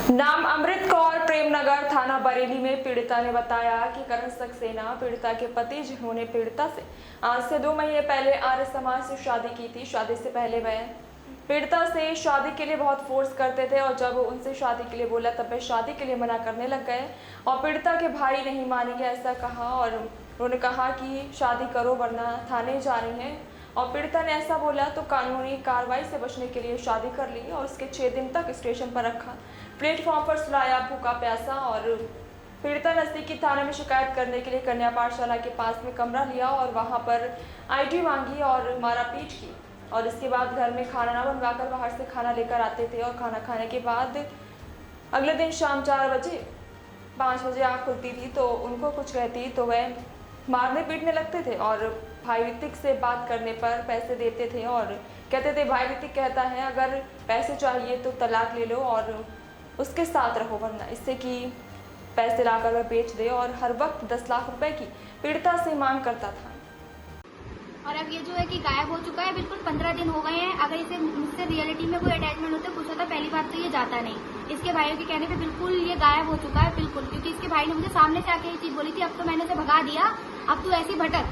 नाम अमृत कौर, प्रेमनगर थाना बरेली में पीड़िता ने बताया कि करण सक्सेना पीड़िता के पति, जिन्होंने पीड़िता से आज से 2 महीने पहले आर्य समाज से शादी की थी। शादी से पहले वह पीड़िता से शादी के लिए बहुत फोर्स करते थे और जब उनसे शादी के लिए बोला तब वे शादी के लिए मना करने लग गए और पीड़िता के भाई नहीं मानेंगे ऐसा कहा और उन्होंने कहा कि शादी करो वरना थाने जा रही हैं। और पीड़िता ने ऐसा बोला तो कानूनी कार्रवाई से बचने के लिए शादी कर ली और उसके 6 दिन तक स्टेशन पर रखा, प्लेटफॉर्म पर सुलाया, भूखा प्यासा और पीड़िता नजदीकी थाने में शिकायत करने के लिए कन्या पाठशाला के पास में कमरा लिया और वहां पर आईडी मांगी और मारापीट की। और इसके बाद घर में खाना न बनवाकर बाहर से खाना लेकर आते थे और खाना खाने के बाद अगले दिन शाम 4 बजे 5 बजे आँख खुलती थी तो उनको कुछ कहती तो वह मारने पीटने लगते थे और भाई ऋतिक से बात करने पर पैसे देते थे और कहते थे, भाई ऋतिक कहता है अगर पैसे चाहिए तो तलाक ले लो और उसके साथ रहो वरना इससे कि पैसे लाकर वह बेच दे और हर वक्त 10 लाख रुपए की पीड़िता से मांग करता था। और अब ये जो है कि गायब हो चुका है, बिल्कुल 15 दिन हो गए हैं। अगर इसे मुझसे रियलिटी में कोई अटैचमेंट होता कुछ होता, पहली बात तो ये जाता नहीं। इसके भाइयों के कहने पे बिल्कुल ये गायब हो चुका है, बिल्कुल, क्योंकि इसके भाई ने मुझे सामने से आके ये चीज बोली थी, अब तो मैंने उसे भगा दिया, अब तू ऐसी भटक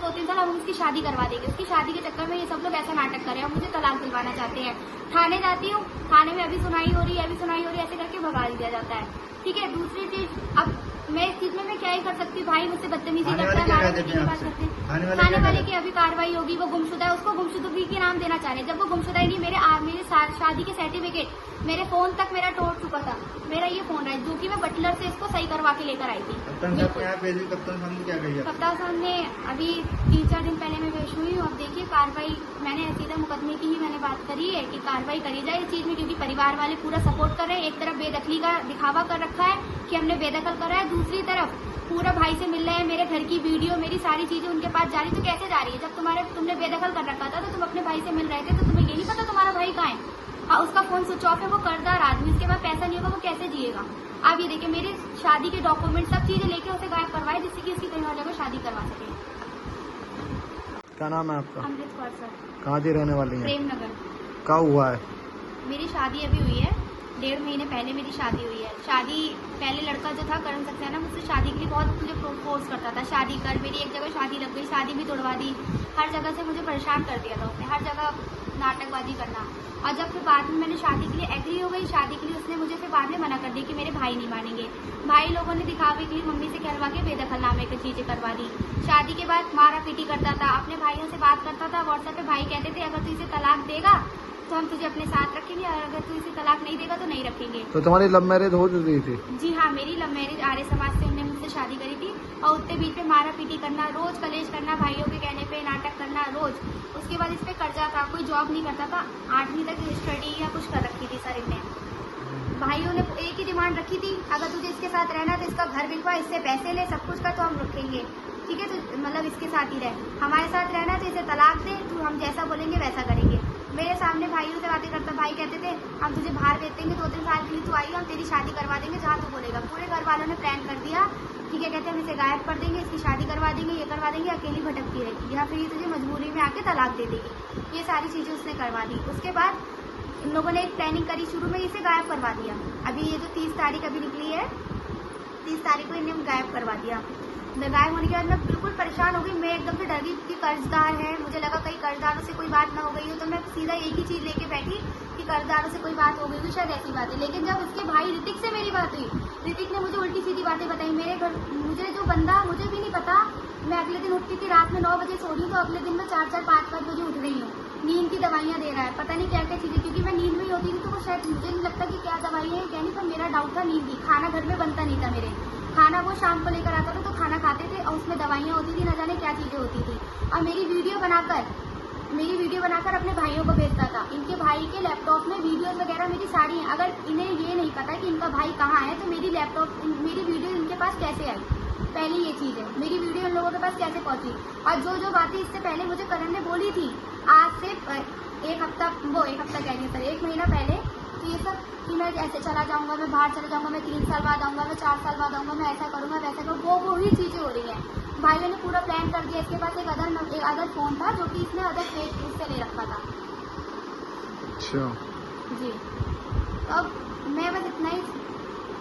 2-3 साल, हम उसकी शादी करवा देंगे। उसकी शादी के चक्कर में ये सब लोग ऐसा नाटक कर रहे हैं और मुझे तलाक दिलवाना चाहते हैं। थाने जाती हूँ, थाने में अभी सुनाई हो रही है, ऐसे करके भगा दिया जाता है। ठीक है, दूसरी चीज, अब मैं इस चीज में मैं क्या ही कर सकती हूँ, भाई मुझसे बदतमीजी करता है, थाने वाले की अभी कार्रवाई होगी। वो गुमशुदा है, उसको गुमशुदगी के नाम देना चाह रहे हैं, जब वो गुमशुदा ही नहीं। मेरे शादी के सर्टिफिकेट, मेरे फोन तक मेरा तोड़ चुका था। मेरा ये फोन है जो कि मैं बटलर से इसको सही करवा के लेकर आई थी। कप्तान साहब ने अभी 3-4 दिन पहले मैं पेश हुई हूँ। अब देखिए कार्रवाई, मैंने सीधा मुकदमे की ही मैंने बात करी है कि कार्रवाई करी जाए इस चीज में, क्योंकि परिवार वाले पूरा सपोर्ट कर रहे हैं। एक तरफ बेदखली का दिखावा कर रखा है कि हमने बेदखल करा है, दूसरी तरफ पूरा भाई से मिल रहे हैं, मेरे घर की वीडियो, मेरी सारी चीजें उनके पास जा रही। तो कैसे जा रही है? जब तुमने बेदखल कर रखा था तो तुम अपने भाई से मिल रहे थे, तो तुम्हें ये नहीं पता तुम्हारा भाई कहाँ है? उसका फोन स्विच ऑफ है, वो कर्जदार आदमी, उसके पास पैसा नहीं होगा, वो कैसे जिएगा? आप ये देखिए, मेरे शादी के डॉक्यूमेंट सब चीजें लेके उसे गायब करवाए जिससे कि उसकी कहीं और जगह शादी करवा सके। क्या नाम है आपका? अमृत कौर सर। कहाँ की रहने वाली है? प्रेमनगर। कब हुआ है? मेरी शादी अभी हुई है, 1.5 महीने पहले मेरी शादी हुई है। शादी पहले लड़का जो था करण सक्सेना, मुझसे शादी के लिए बहुत मुझे फोर्स करता था, शादी कर। मेरी एक जगह शादी लग गई, शादी भी तोड़वा दी, हर जगह से मुझे परेशान कर दिया था उसने, हर जगह नाटकबाजी करना। और जब फिर बाद में मैंने शादी के लिए एग्री हो गई, शादी के लिए उसने मुझे फिर बाद में मना कर दिया कि मेरे भाई नहीं मानेंगे। भाई लोगों ने दिखावे के लिए मम्मी से कहलवा के बेदखलनामे की चीजें करवा दी। शादी के बाद मारा पीटी करता था, अपने भाइयों से बात करता था व्हाट्सएप पे। भाई कहते थे अगर तू इसे तलाक देगा तो हम तुझे अपने साथ रखेंगे और अगर तू इसे तलाक नहीं देगा तो नहीं रखेंगे। तो तुम्हारी लव मैरिज हो चुकी थी? जी हाँ, मेरी लव मैरिज आर्य समाज से उन्होंने मुझसे शादी करी थी और उतने बीच में मारा पीटी करना, रोज कलेश करना, भाइयों के कहने पे नाटक करना रोज। उसके बाद इस पे कर्जा था, कोई जॉब नहीं करता था, 8वीं तक स्टडी या कुछ कर रखी थी सर इनने। भाइयों ने एक ही डिमांड रखी थी, अगर तुझे इसके साथ रहना तो इसका घर बिकवा, इससे पैसे ले, सब कुछ का तो हम रखेंगे, ठीक है? तो मतलब इसके साथ ही रहे, हमारे साथ रहना तो इसे तलाक दे, तू हम जैसा बोलेंगे वैसा करेंगे। मेरे सामने भाइयों से बातें करता, भाई कहते थे हम तुझे बाहर भेज देंगे, 2-3 साल के लिए तू आई, हम तेरी शादी करवा देंगे जहाँ तू बोलेगा। पूरे घर वालों ने प्लान कर दिया, ठीक है? कहते हम इसे गायब कर देंगे, इसकी शादी करवा देंगे, ये करवा देंगे, अकेली भटकती रहेगी या फिर ये तुझे मजबूरी में आके तलाक दे देगी। ये सारी चीजें उसने करवा दी। उसके बाद इन लोगों ने एक प्लानिंग करी, शुरू में इसे गायब करवा दिया। अभी ये जो 30 तारीख अभी निकली है, 30 तारीख को इन्हें गायब करवा दिया। गायब होने के बाद मैं बिल्कुल परेशान हो गई, मैं एकदम से डर गई कि कर्जदार है, मुझे लगा कहीं कर्जदारों से कोई बात ना हो गई हो, तो मैं सीधा एक ही चीज लेके बैठी कि कर्जदारों से कोई बात हो गई हो, शायद ऐसी बात है। लेकिन जब उसके भाई ऋतिक से मेरी बात हुई, ऋतिक ने मुझे उल्टी सीधी बातें बताई। मेरे घर मुझे जो बंदा, मुझे भी नहीं पता, मैं अगले दिन उठती थी रात में 9 बजे सो रही हूँ, तो अगले दिन मैं 4-4, 5-5 बजे उठ रही हूँ। नींद की दवाइयाँ दे रहा है, पता नहीं क्या क्या चीजें, क्योंकि मैं नींद में ही होती थी तो वो शायद मुझे नहीं लगता कि क्या दवाई है क्या नहीं, पर मेरा डाउट था नींद की। खाना घर में बनता नहीं था मेरे, खाना वो शाम को लेकर आता था तो खाना खाते थे और उसमें दवाइयाँ होती थी, न जाने क्या चीजें होती थी। और मेरी वीडियो बनाकर अपने भाइयों को भेजता था। इनके भाई के लैपटॉप में वीडियोस वगैरह मेरी सारी हैं। अगर इन्हें ये नहीं पता कि इनका भाई कहाँ है तो मेरी वीडियो इनके पास कैसे आई? पहली ये चीज है, मेरी वीडियो इन लोगों के पास कैसे पहुंची? और जो बातें इससे पहले मुझे करण ने बोली थी, आज से एक हफ्ता कह रही है सर, 1 महीना पहले, तो ये सब कि मैं ऐसे चला जाऊंगा, मैं बाहर चला जाऊंगा, मैं 3 साल बाद आऊंगा, मैं 4 साल बाद आऊंगा, मैं ऐसा करूंगा वैसा करूंगा, वो ही चीजें हो रही हैं। भाइयों ने पूरा प्लान कर दिया। इसके पास एक अदर फोन था जो कि इसने अदर फेस से ले रखा था। अच्छा जी।